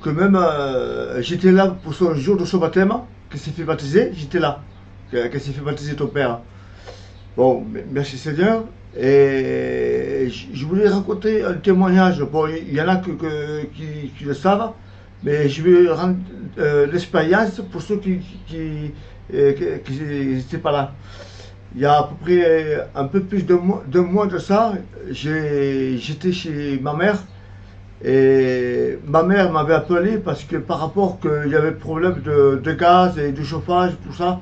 Que même j'étais là pour son jour de son baptême, qu'elle s'est fait baptiser, j'étais là, qu'elle s'est fait baptiser ton père. Bon, merci Seigneur. Et je voulais raconter un témoignage. Bon, il y en a qui le savent, mais je vais rendre l'expérience pour ceux qui n'étaient pas là. Il y a à peu près un peu plus d'un mois de ça, j'étais chez ma mère et ma mère m'avait appelé parce que par rapport qu'il y avait problème de gaz et de chauffage, tout ça.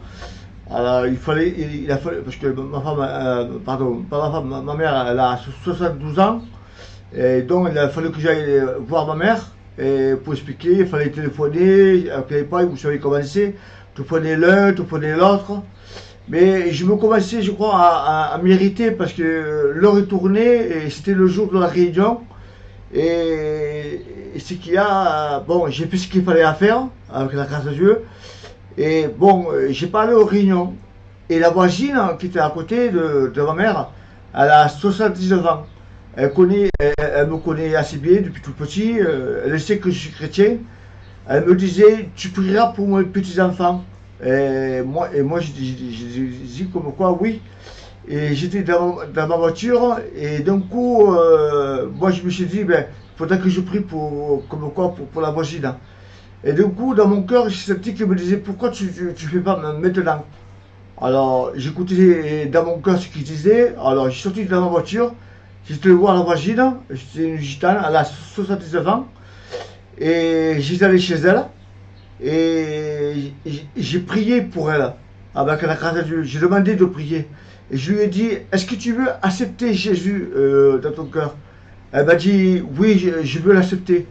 Alors il a fallu, parce que ma femme, pardon, pas ma femme, ma mère, elle a 72 ans, et donc il a fallu que j'aille voir ma mère et pour expliquer, il fallait téléphoner, à l'époque vous savez comment c'est, tu prenais l'un, tu prenais l'autre. Mais je me commençais, je crois, à m'irriter parce que l'heure est tournée et c'était le jour de la réunion. Et ce qu'il y a, bon, j'ai fait ce qu'il fallait à faire, avec la grâce de Dieu. Et bon, j'ai parlé aux réunions. Et la voisine qui était à côté de ma mère, elle a 79 ans. Elle me connaît assez bien depuis tout petit. Elle sait que je suis chrétien. Elle me disait, tu prieras pour mes petits-enfants. Et moi je dis comme quoi, oui. Et j'étais dans ma voiture. Et d'un coup, moi je me suis dit, ben, il faudrait que je prie comme quoi, pour la voisine. Et du coup, dans mon cœur, j'ai senti qu'il me disait, pourquoi tu fais pas maintenant? Alors, j'écoutais dans mon cœur ce qu'il disait. Alors, j'ai sorti de ma voiture. J'étais voir la voisine. C'était une gitane, elle a 79 ans. Et j'étais allé chez elle. Et j'ai prié pour elle. Avec la grâce de Dieu. J'ai demandé de prier. Et je lui ai dit, est-ce que tu veux accepter Jésus dans ton cœur? Elle m'a dit, oui, je veux l'accepter.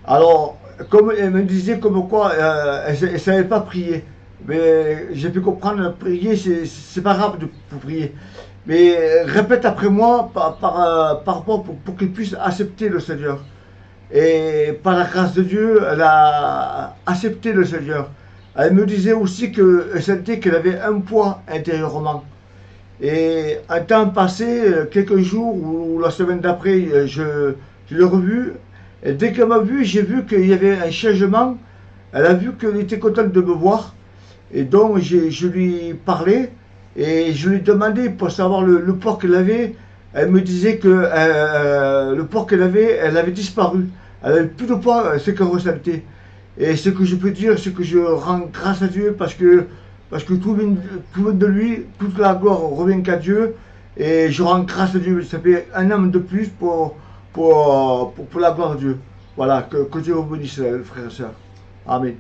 Alors, comme elle me disait comme quoi elle ne savait pas prier. Mais j'ai pu comprendre, prier, c'est pas grave pour prier. Mais répète après moi par rapport pour qu'il puisse accepter le Seigneur. Et par la grâce de Dieu, elle a accepté le Seigneur. Elle me disait aussi qu'elle sentait qu'elle avait un poids intérieurement. Et un temps passé, quelques jours ou la semaine d'après, je l'ai revue. Et dès qu'elle m'a vu, j'ai vu qu'il y avait un changement. Elle a vu qu'elle était contente de me voir. Et donc, je lui parlais et je lui demandais pour savoir le poids qu'elle avait. Elle me disait que le poids qu'elle avait, elle avait disparu. Elle avait plus de poids, ce qu'elle ressentait. Et ce que je peux dire, c'est que je rends grâce à Dieu parce que tout vient de lui, toute la gloire revient qu'à Dieu. Et je rends grâce à Dieu. Ça fait un homme de plus pour la gloire de Dieu. Voilà, que Dieu vous bénisse, frères et sœurs. Amen.